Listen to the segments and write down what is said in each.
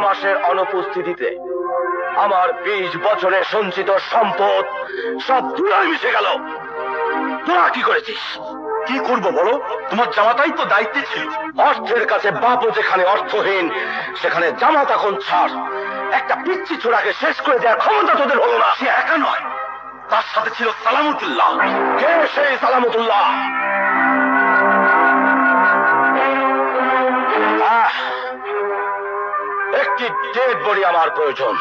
মাসের অনুপস্থিতিতে আমার 20 বছরের সঞ্চিত সম্পদ সব ধুলায় মিশে গেল। তোরা কি করেছিস? কি করব বলো, তোমার জামাতাই তো দায়িত্বে ছিল। অর্থের কাছে বাপও যেখানে অর্থহীন, সেখানে জামাত এখন ছাড়। একটা পিচ্ছি ছোড়াকে শেষ করে দেওয়ার ক্ষমতা তোদের হলো না। সে একা নয়, তার সাথে ছিল সালামতুল্লাহ। কে সেই সালামতুল্লাহ? একটি ডেড বডি আমার প্রয়োজন।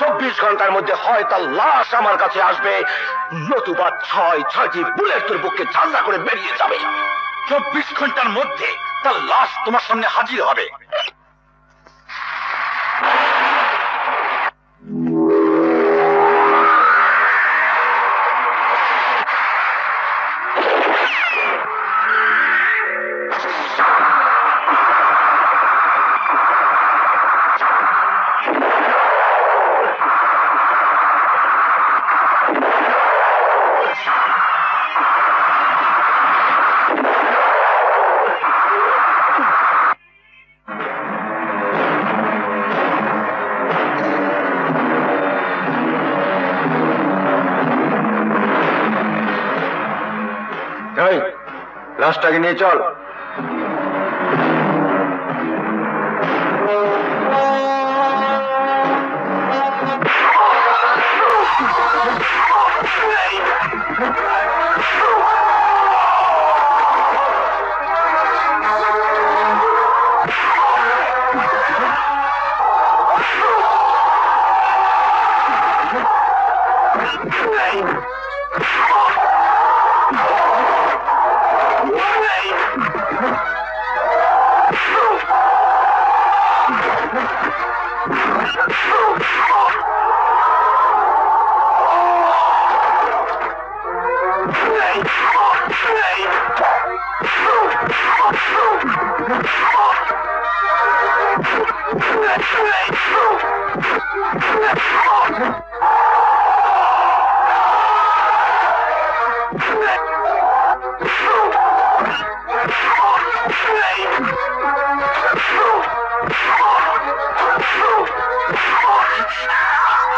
24 ঘন্টার মধ্যে হয় তার লাশ আমার কাছে আসবে, নতুবা 6টি বুলেট তোর বুককে ঝাঁঝা করে বেরিয়ে যাবে। 24 ঘন্টার মধ্যে তার লাশ তোমার সামনে হাজির হবে। লাশটাকে নিয়ে চল।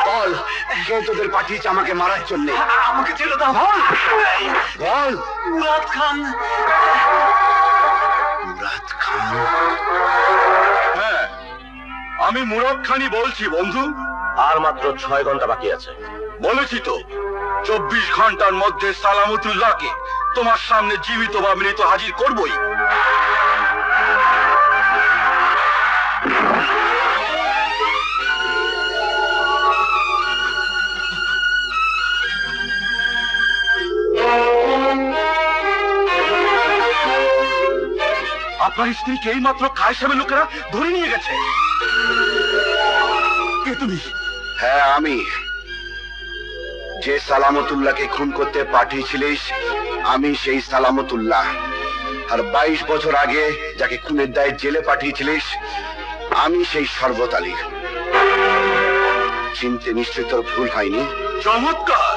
বল, কে তোদের পাঠিয়েছে আমাকে মারার জন্য? আমাকে ছেড়ে দাও। বল। মুরাদ খান। মুরাদ খান? হ্যাঁ, আমি মুরাদ খানই বলছি বন্ধু। আর মাত্র 6 ঘন্টা বাকি আছে। বলেছি তো, 24 ঘন্টার মধ্যে সালামতুল্লাহকে তোমার সামনে জীবিত বা মৃত হাজির করবই। আপনার স্ত্রীকে এই মাত্র খায় সাহেবের লোকেরা ধরে নিয়ে গেছে। কে তুমি? হ্যাঁ, আমি। যে সালামতুল্লাহকে খুন করতে পাঠিয়েছিলিস, আমি সেই সালামতুল্লাহ। আর 22 বছর আগে যাকে খুনের দায়ে জেলে পাঠিয়েছিলিস, আমি সেই শরবত আলী। চিনতে নিশ্চয় তোর ভুল হয়নি। চমৎকার!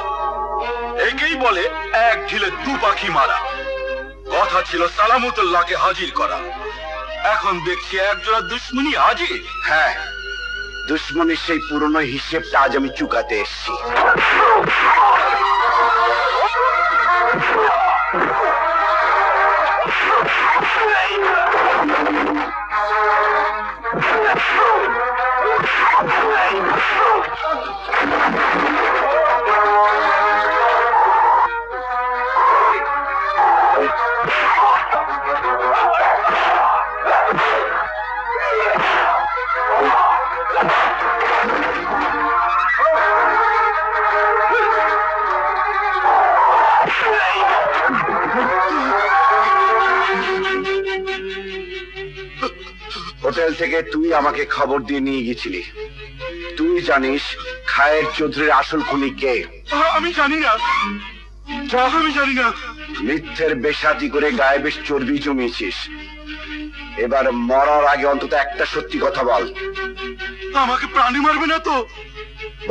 একেই বলে এক ঢিলে 2 পাখি মারা। কথা ছিল সালামতুল্লাহকে হাজির করা, এখন দেখছি একজোড়া দুশ্মনী হাজির। হ্যাঁ, দুশ্মনের সেই পুরনো হিসেবটা আজ আমি চুকাতে এসেছি। হোটেল থেকে তুই আমাকে খবর দিয়ে নিয়ে গেছিলি। তুই জানিস খায়ের চৌধুরীর আসল খুনি কে? আমি জানি না, আমি জানি না। মিথ্যের বেশাতি করে গায়ে বেশ চর্বি জমিয়েছিস। এবার মরার আগে অন্তত একটা সত্যি কথা বল। আমাকে প্রাণী মারবে না তো?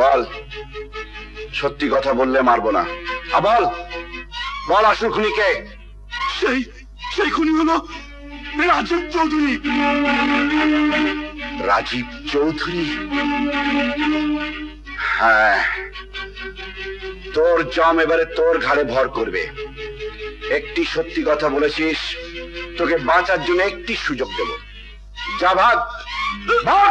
বল, সত্যি কথা বললে মারবো না। বল, বল আসল খুনি কে? সেই খুনি হলো রাজীব চৌধুরী। রাজীব চৌধুরী। হ্যাঁ, তোর জম এবারে তোর ঘাড়ে ভর করবে। একটি সত্যি কথা বলেছিস, তোকে বাঁচার জন্য একটি সুযোগ দেব। যা, ভাগ ভাগ।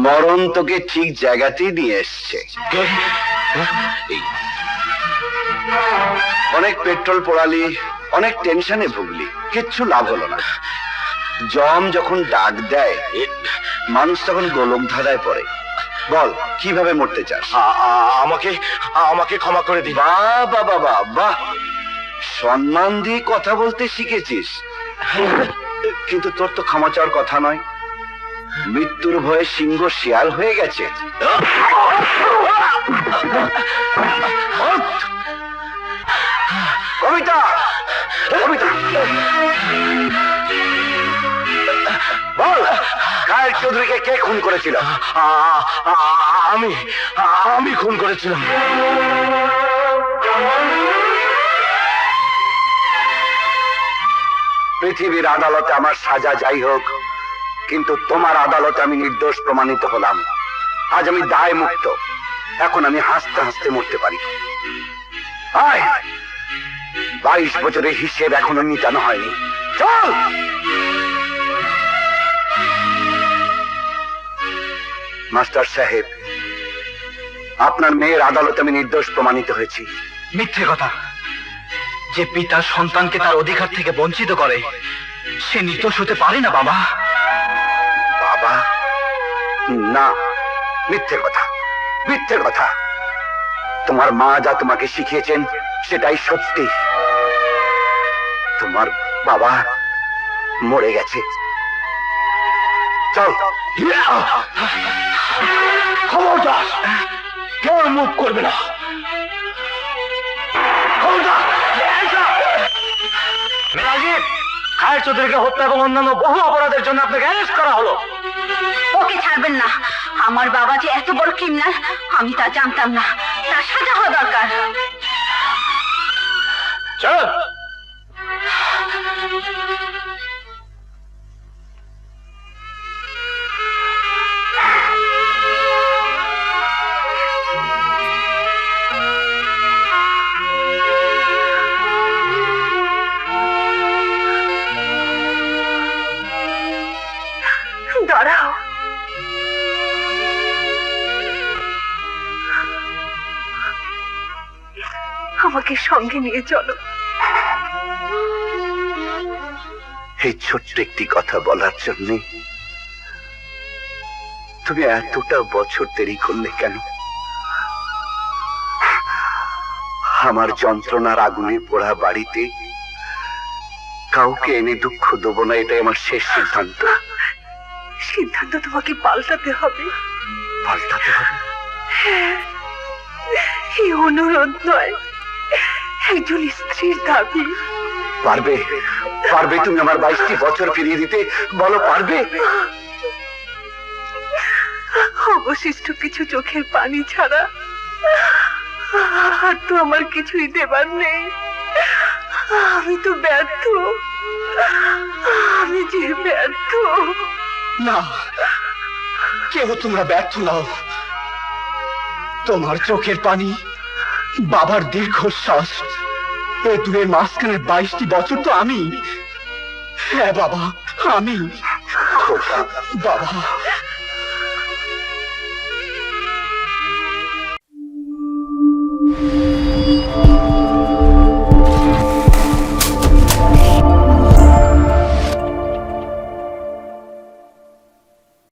মরণ তোকে ঠিক জায়গাতেই নিয়ে এসছে। অনেক পেট্রোল পোড়ালি, অনেক টেনশনে ভুগলি, কিচ্ছু লাভ হলো না। জম যখন ডাক দেয়, মানুষ তখন গোলক ধাঁধায় পড়ে। বল, কিভাবে মরতে চাস? আমাকে ক্ষমা করে দিন। বাহ বাহ বাহ বাহ, সম্মান দিয়ে কথা বলতে শিখেছিস। কিন্তু তোর তো ক্ষমা চাওয়ার কথা নয়। মৃত্যুর ভয়ে সিংহ শিয়াল হয়ে গেছে। কবিতা, কবিতা বল, খায়ের চৌধুরীকে কে খুন করেছিল? আমি খুন করেছিলাম। পৃথিবীর আদালতে আমার সাজা যাই হোক, কিন্তু তোমার আদালতে আমি নির্দোষ প্রমাণিত হলাম। আজ আমি দায় মুক্ত। এখন আমি হাসতে হাসতে মরতে পারি। 22 বছরের হিসেব এখনো মিটানো হয়নি। চল। মাস্টার সাহেব, আপনার মেয়ের আদালতে আমি নির্দোষ প্রমাণিত হয়েছি। মিথ্যে কথা। যে পিতা সন্তানকে তার অধিকার থেকে বঞ্চিত করে, সে নির্দোষ হতে পারে না বাবা। বাবা? না, মিথ্যে কথা, মিথ্যে কথা। তোমার মা যা তোমাকে শিখিয়েছেন সেটাই সত্যি। তোমার বাবা মরে গেছে। চল। খবরদার, কেউ মুখ করবে না। রাজীব, খায়ের চৌধুরীকে হত্যা এবং অন্যান্য বহু অপরাধের জন্য আপনাকে অ্যারেস্ট করা হলো। ওকে ছাড়বেন না। আমার বাবা যে এত বড় ক্রিমিনাল আমি তা জানতাম না। তার সাজা হওয়া দরকার। চল। দাঁড়াও। আমাকে সঙ্গে নিয়ে চলো। এই ছোট্ট একটি কথা বলার জন্য তুমি এতটা বছর দেরি করলে কেন? আমার যন্ত্রণার আগুনে পোড়া বাড়িতে কাউকে এনে দুঃখ দেবো না, এটাই আমার শেষ সিদ্ধান্ত। সিদ্ধান্ত তোমাকে পাল্টাতে হবে। পাল্টাতে হবে? এই অনুরোধ নয়, একজন স্ত্রীর দাবি। পারবে? পারবে তুমি আমার 22টি বছর ফিরিয়ে দিতে? বলো, পারবে? অবশিষ্ট কিছু চোখের পানি ছাড়া আর তো আমার কিছুই দেবার নেই। আমি তো ব্যর্থ। আমি যে ব্যর্থ। না, কেউ তোমরা ব্যর্থ নাও। তোমার চোখের পানি, বাবার দীর্ঘশ্বাস, এ দূরের মাঝখানে 22টি বছর তো আমি। হ্যাঁ বাবা, আমি। বাবা